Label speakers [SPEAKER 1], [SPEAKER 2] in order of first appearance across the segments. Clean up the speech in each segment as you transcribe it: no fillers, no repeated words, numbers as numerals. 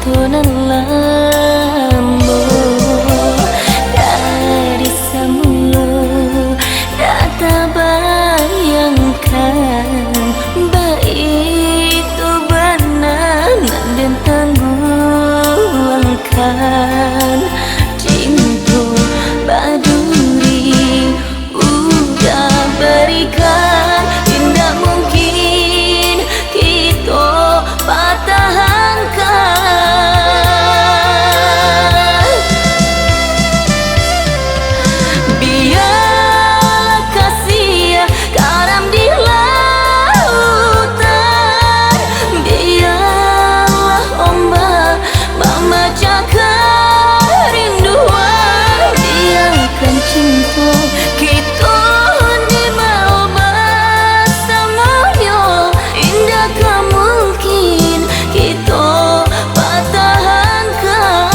[SPEAKER 1] cinta lambo dari semula tak bayangkan begitu benar dan tangguhkan cinta baduri udah berikan tidak mungkin kita pertahankan. Biar kasih karam di lautan, biarlah ombak memecahkan rinduan, biarkan cinta kita di bawah bersamanya, indakkah mungkin kita pertahankan.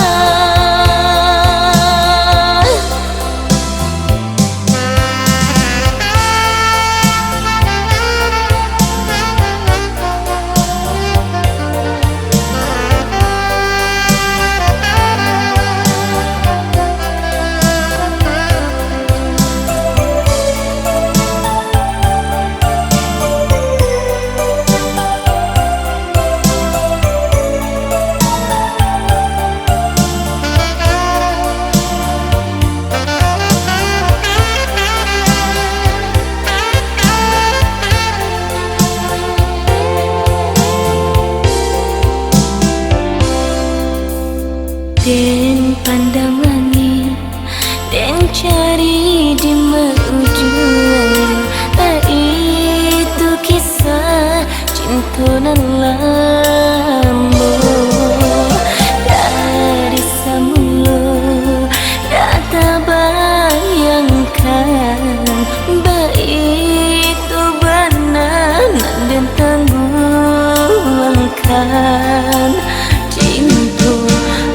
[SPEAKER 1] Den pandang langit, den cari di ujung, itu kisah cinta lambo dari semula tak bayangkan begitu benar dan tangguhkan cinta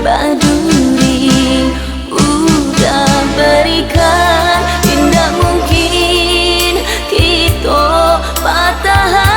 [SPEAKER 1] baduri udah berikan tidak mungkin kita patah